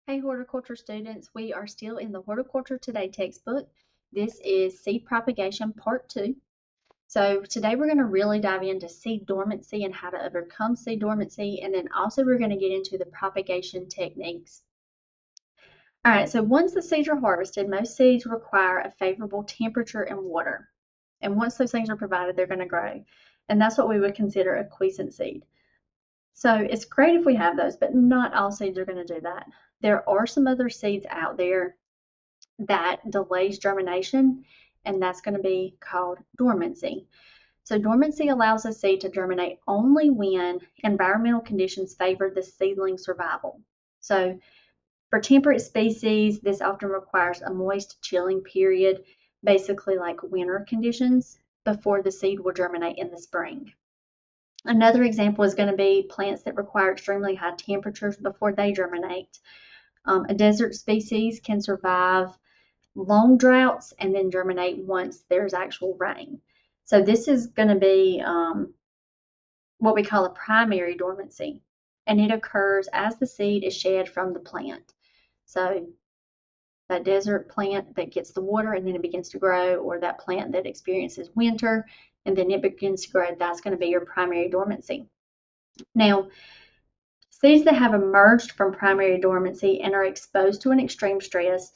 Hey horticulture students, we are still in the Horticulture Today textbook. This is Seed Propagation Part 2. So today we're going to really dive into seed dormancy and how to overcome seed dormancy, and then also we're going to get into the propagation techniques. All right, so once the seeds are harvested, most seeds require a favorable temperature and water. And once those things are provided, they're going to grow. And that's what we would consider a quiescent seed. So it's great if we have those, but not all seeds are going to do that. There are some other seeds out there that delays germination, and that's going to be called dormancy. So dormancy allows a seed to germinate only when environmental conditions favor the seedling survival. So for temperate species, this often requires a moist chilling period, basically like winter conditions, before the seed will germinate in the spring. Another example is going to be plants that require extremely high temperatures before they germinate. A desert species can survive long droughts and then germinate once there's actual rain. So this is going to be what we call a primary dormancy, and it occurs as the seed is shed from the plant. So that desert plant that gets the water and then it begins to grow, or that plant that experiences winter and then it begins to grow, that's going to be your primary dormancy. Now, seeds that have emerged from primary dormancy and are exposed to an extreme stress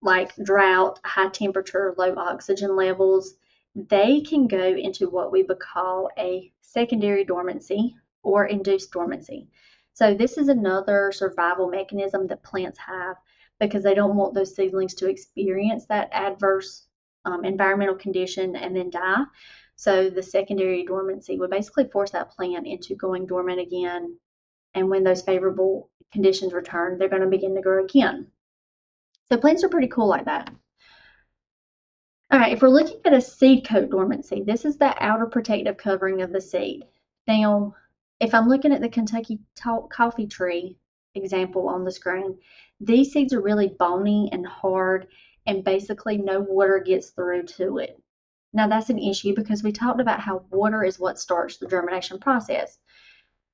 like drought, high temperature, low oxygen levels, they can go into what we would call a secondary dormancy or induced dormancy. So this is another survival mechanism that plants have because they don't want those seedlings to experience that adverse environmental condition and then die. So the secondary dormancy would basically force that plant into going dormant again. And when those favorable conditions return, they're going to begin to grow again. So plants are pretty cool like that. All right, if we're looking at a seed coat dormancy, this is the outer protective covering of the seed. Now, if I'm looking at the Kentucky coffee tree example on the screen, these seeds are really bony and hard, and basically no water gets through to it. Now, that's an issue because we talked about how water is what starts the germination process.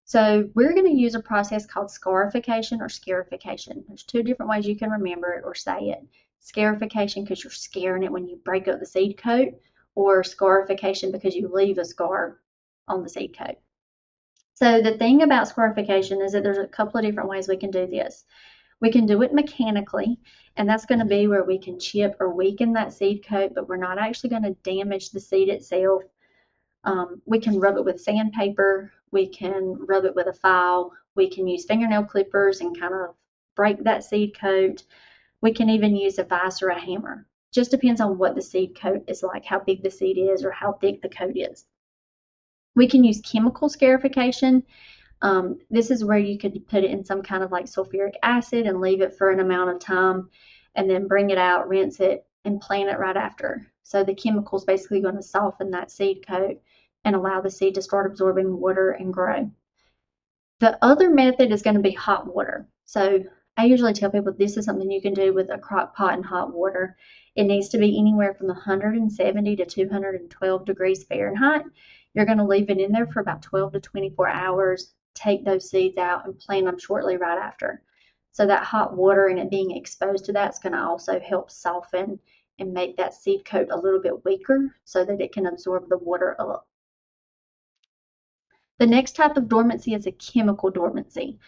So we're going to use a process called scarification or scarification. There's two different ways you can remember it or say it. Scarification because you're scaring it when you break up the seed coat, or scarification because you leave a scar on the seed coat. So the thing about scarification is that there's a couple of different ways we can do this. We can do it mechanically, and that's going to be where we can chip or weaken that seed coat, but we're not actually going to damage the seed itself. We can rub it with sandpaper. We can rub it with a file. We can use fingernail clippers and kind of break that seed coat. We can even use a vise or a hammer. Just depends on what the seed coat is like, how big the seed is, or how thick the coat is. We can use chemical scarification. This is where you could put it in some kind of like sulfuric acid and leave it for an amount of time and then bring it out, rinse it, and plant it right after. So the chemical is basically going to soften that seed coat and allow the seed to start absorbing water and grow. The other method is going to be hot water. So I usually tell people this is something you can do with a crock pot and hot water. It needs to be anywhere from 170 to 212 degrees Fahrenheit. You're going to leave it in there for about 12 to 24 hours, take those seeds out and plant them shortly right after. So that hot water and it being exposed to that is going to also help soften and make that seed coat a little bit weaker so that it can absorb the water up. The next type of dormancy is a chemical dormancy.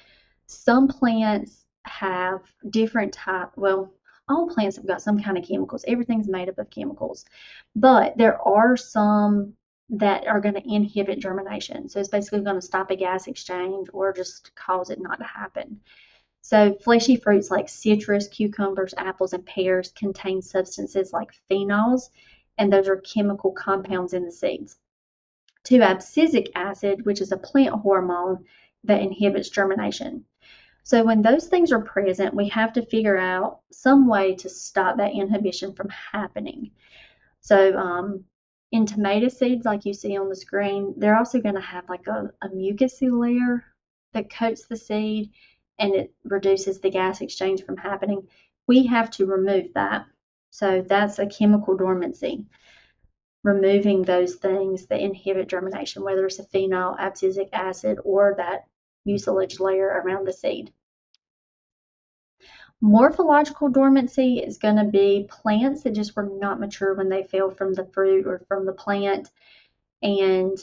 Some plants have different type, well, all plants have got some kind of chemicals. Everything's made up of chemicals. But there are some that are going to inhibit germination. So it's basically going to stop a gas exchange or just cause it not to happen. So fleshy fruits like citrus, cucumbers, apples, and pears contain substances like phenols, and those are chemical compounds in the seeds. To abscisic acid, which is a plant hormone that inhibits germination. So when those things are present, we have to figure out some way to stop that inhibition from happening. So in tomato seeds, like you see on the screen, they're also going to have like a mucousy layer that coats the seed and it reduces the gas exchange from happening. We have to remove that. So that's a chemical dormancy, removing those things that inhibit germination, whether it's a phenol, abscisic acid, or that mucilage layer around the seed. Morphological dormancy is going to be plants that just were not mature when they fell from the fruit or from the plant. And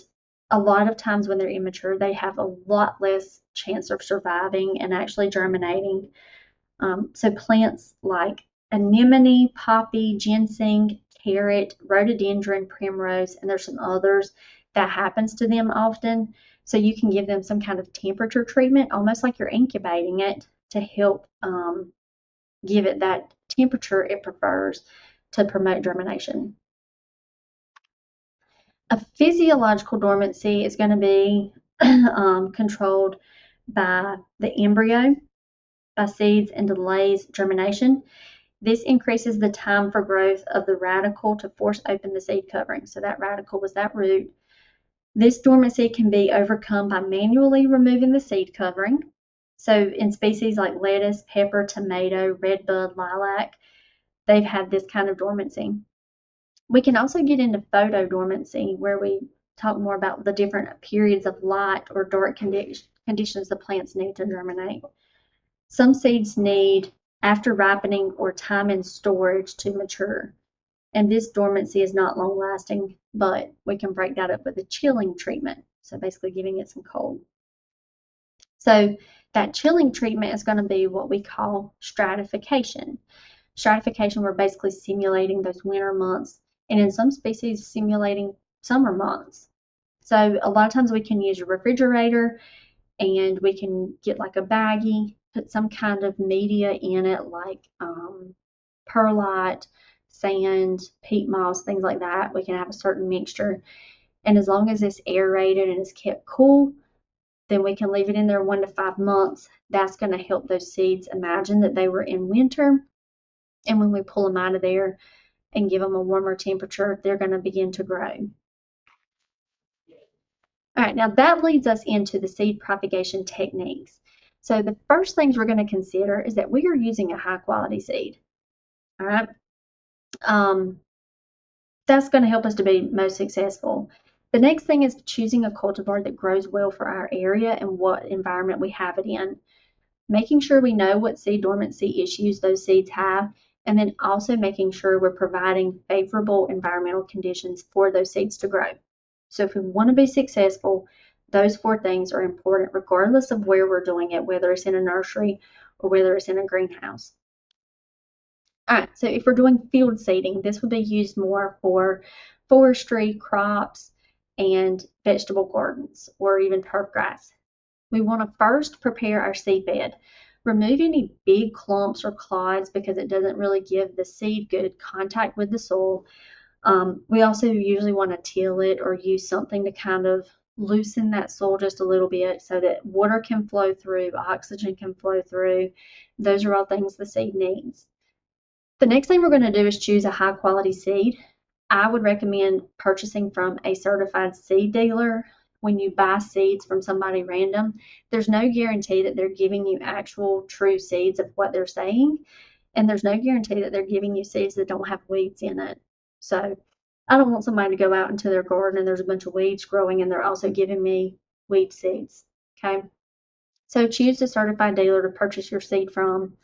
a lot of times when they're immature, they have a lot less chance of surviving and actually germinating. So plants like anemone, poppy, ginseng, carrot, rhododendron, primrose, and there's some others that happens to them often. So you can give them some kind of temperature treatment, almost like you're incubating it to help give it that temperature it prefers to promote germination. A physiological dormancy is going to be controlled by the embryo, by seeds, and delays germination. This increases the time for growth of the radicle to force open the seed covering. So that radicle was that root. This dormancy can be overcome by manually removing the seed covering. So in species like lettuce, pepper, tomato, redbud, lilac, they've had this kind of dormancy. We can also get into photodormancy, where we talk more about the different periods of light or dark conditions the plants need to germinate. Some seeds need after ripening or time in storage to mature. And this dormancy is not long lasting, but we can break that up with a chilling treatment. So basically giving it some cold. So that chilling treatment is going to be what we call stratification. Stratification, we're basically simulating those winter months, and in some species, simulating summer months. So a lot of times we can use a refrigerator and we can get like a baggie, put some kind of media in it like perlite, sand, peat moss, things like that. We can have a certain mixture. And as long as it's aerated and it's kept cool, then we can leave it in there 1 to 5 months. That's going to help those seeds imagine that they were in winter. And when we pull them out of there and give them a warmer temperature, they're going to begin to grow. All right, now that leads us into the seed propagation techniques. So the first things we're going to consider is that we are using a high quality seed. All right. That's going to help us to be most successful. The next thing is choosing a cultivar that grows well for our area and what environment we have it in. Making sure we know what seed dormancy issues those seeds have, and then also making sure we're providing favorable environmental conditions for those seeds to grow. So if we want to be successful, those 4 things are important regardless of where we're doing it, whether it's in a nursery or whether it's in a greenhouse. All right, so if we're doing field seeding, this would be used more for forestry, crops, and vegetable gardens, or even turf grass. We want to first prepare our seed bed. Remove any big clumps or clods because it doesn't really give the seed good contact with the soil. We also usually want to till it or use something to kind of loosen that soil just a little bit so that water can flow through, oxygen can flow through. Those are all things the seed needs. The next thing we're going to do is choose a high quality seed. I would recommend purchasing from a certified seed dealer. When you buy seeds from somebody random, there's no guarantee that they're giving you actual true seeds of what they're saying, and there's no guarantee that they're giving you seeds that don't have weeds in it. So I don't want somebody to go out into their garden and there's a bunch of weeds growing and they're also giving me weed seeds. Okay. So choose a certified dealer to purchase your seed from.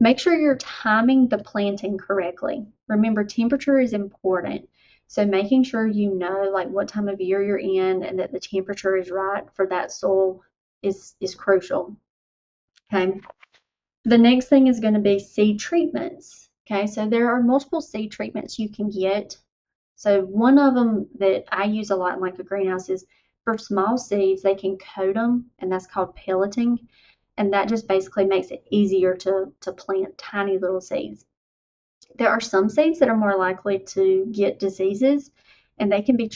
Make sure you're timing the planting correctly. Remember, temperature is important. So making sure you know like what time of year you're in and that the temperature is right for that soil is crucial. Okay. The next thing is going to be seed treatments. Okay, so there are multiple seed treatments you can get. So one of them that I use a lot in like a greenhouse is for small seeds, they can coat them, and that's called pelleting. And that just basically makes it easier to plant tiny little seeds. There are some seeds that are more likely to get diseases, and they can be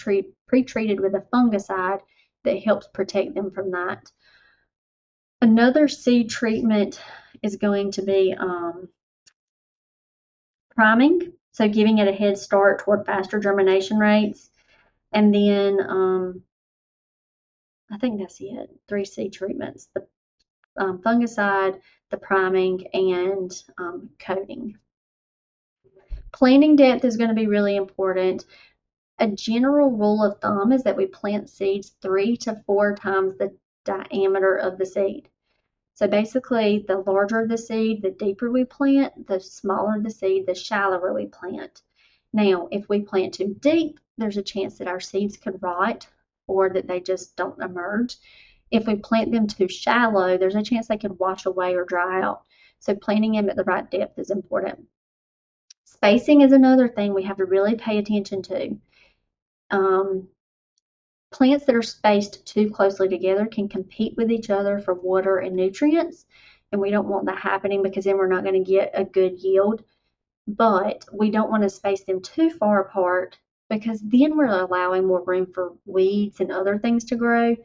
pre-treated with a fungicide that helps protect them from that. Another seed treatment is going to be priming, so giving it a head start toward faster germination rates. And then I think that's it, 3 seed treatments: the fungicide, the priming, and coating. Planting depth is going to be really important. A general rule of thumb is that we plant seeds 3 to 4 times the diameter of the seed. So basically, the larger the seed, the deeper we plant, the smaller the seed, the shallower we plant. Now, if we plant too deep, there's a chance that our seeds could rot or that they just don't emerge. If we plant them too shallow, there's a chance they could wash away or dry out. So planting them at the right depth is important. Spacing is another thing we have to really pay attention to. Plants that are spaced too closely together can compete with each other for water and nutrients, and we don't want that happening because then we're not going to get a good yield. But we don't want to space them too far apart because then we're allowing more room for weeds and other things to grow,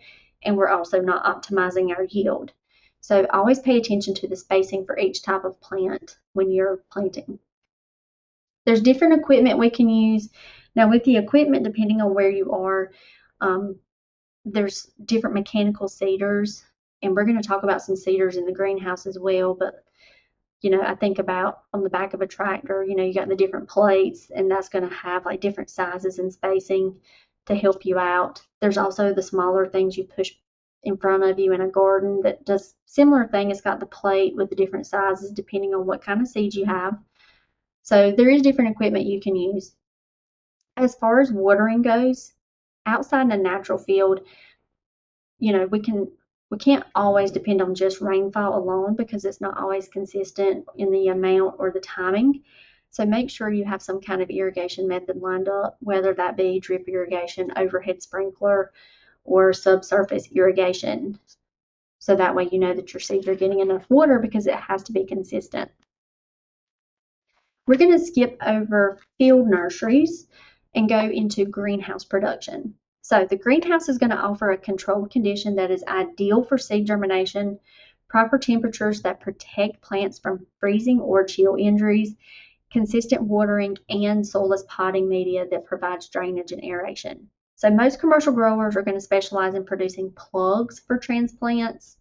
and we're also not optimizing our yield. So always pay attention to the spacing for each type of plant when you're planting. There's different equipment we can use. Now with the equipment, depending on where you are, there's different mechanical seeders, and we're going to talk about some seeders in the greenhouse as well. But I think about on the back of a tractor, you got the different plates, and that's going to have like different sizes and spacing to help you out. There's also the smaller things you push in front of you in a garden that does similar thing. It's got the plate with the different sizes depending on what kind of seeds you have. So there is different equipment you can use. As far as watering goes, outside in a natural field, we can't always depend on just rainfall alone because it's not always consistent in the amount or the timing. So make sure you have some kind of irrigation method lined up, whether that be drip irrigation, overhead sprinkler, or subsurface irrigation. So that way you know that your seeds are getting enough water because it has to be consistent. We're going to skip over field nurseries and go into greenhouse production. So the greenhouse is going to offer a controlled condition that is ideal for seed germination, proper temperatures that protect plants from freezing or chill injuries, consistent watering, and soulless potting media that provides drainage and aeration. So most commercial growers are going to specialize in producing plugs for transplants.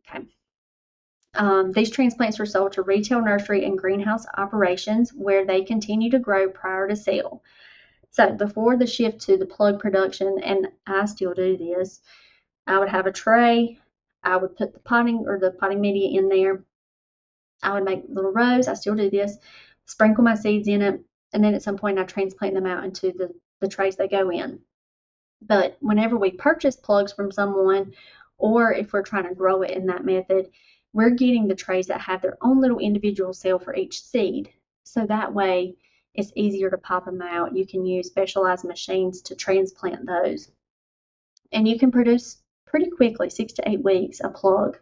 Okay. These transplants are sold to retail nursery and greenhouse operations where they continue to grow prior to sale. So before the shift to the plug production, and I still do this, I would have a tray. I would put the potting media in there. I would make little rows. I still do this. Sprinkle my seeds in it, and then at some point I transplant them out into the trays they go in. But whenever we purchase plugs from someone, or if we're trying to grow it in that method, we're getting the trays that have their own little individual cell for each seed. So that way it's easier to pop them out. You can use specialized machines to transplant those. And you can produce pretty quickly, 6 to 8 weeks, a plug.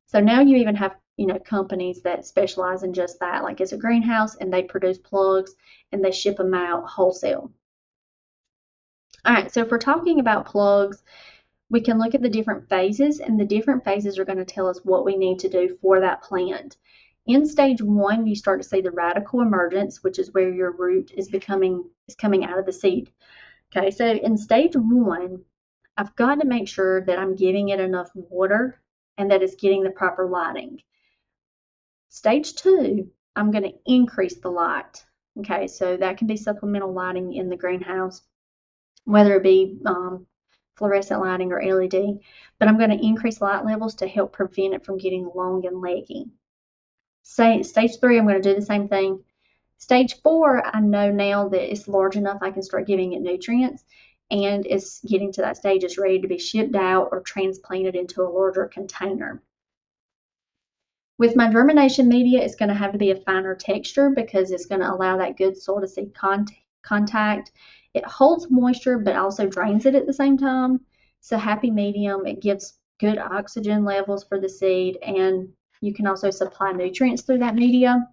So now you even have, companies that specialize in just that, like it's a greenhouse and they produce plugs and they ship them out wholesale. All right, so if we're talking about plugs, we can look at the different phases, and the different phases are going to tell us what we need to do for that plant. In stage 1, you start to see the radical emergence, which is where your root is coming out of the seed. Okay, so in stage 1, I've got to make sure that I'm giving it enough water and that it's getting the proper lighting. Stage 2, I'm going to increase the light. Okay, so that can be supplemental lighting in the greenhouse, whether it be fluorescent lighting or LED, but I'm going to increase light levels to help prevent it from getting long and leggy. Stage 3, I'm going to do the same thing. Stage 4, I know now that it's large enough I can start giving it nutrients, and it's getting to that stage it's ready to be shipped out or transplanted into a larger container. With my germination media, it's going to have to be a finer texture because it's going to allow that good soil to seed contact. It holds moisture but also drains it at the same time. So happy medium, it gives good oxygen levels for the seed, and you can also supply nutrients through that media.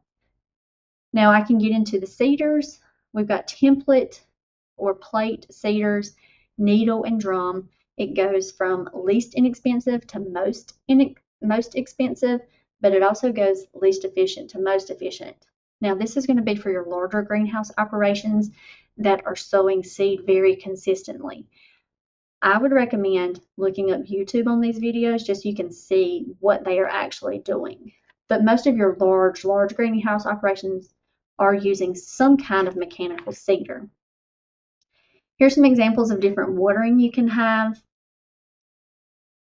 Now I can get into the seeders. We've got template or plate seeders, needle and drum. It goes from least inexpensive to most expensive, but it also goes least efficient to most efficient. Now this is going to be for your larger greenhouse operations that are sowing seed very consistently. I would recommend looking up YouTube on these videos just so you can see what they are actually doing. But most of your large greenhouse operations are using some kind of mechanical seeder. Here's some examples of different watering you can have.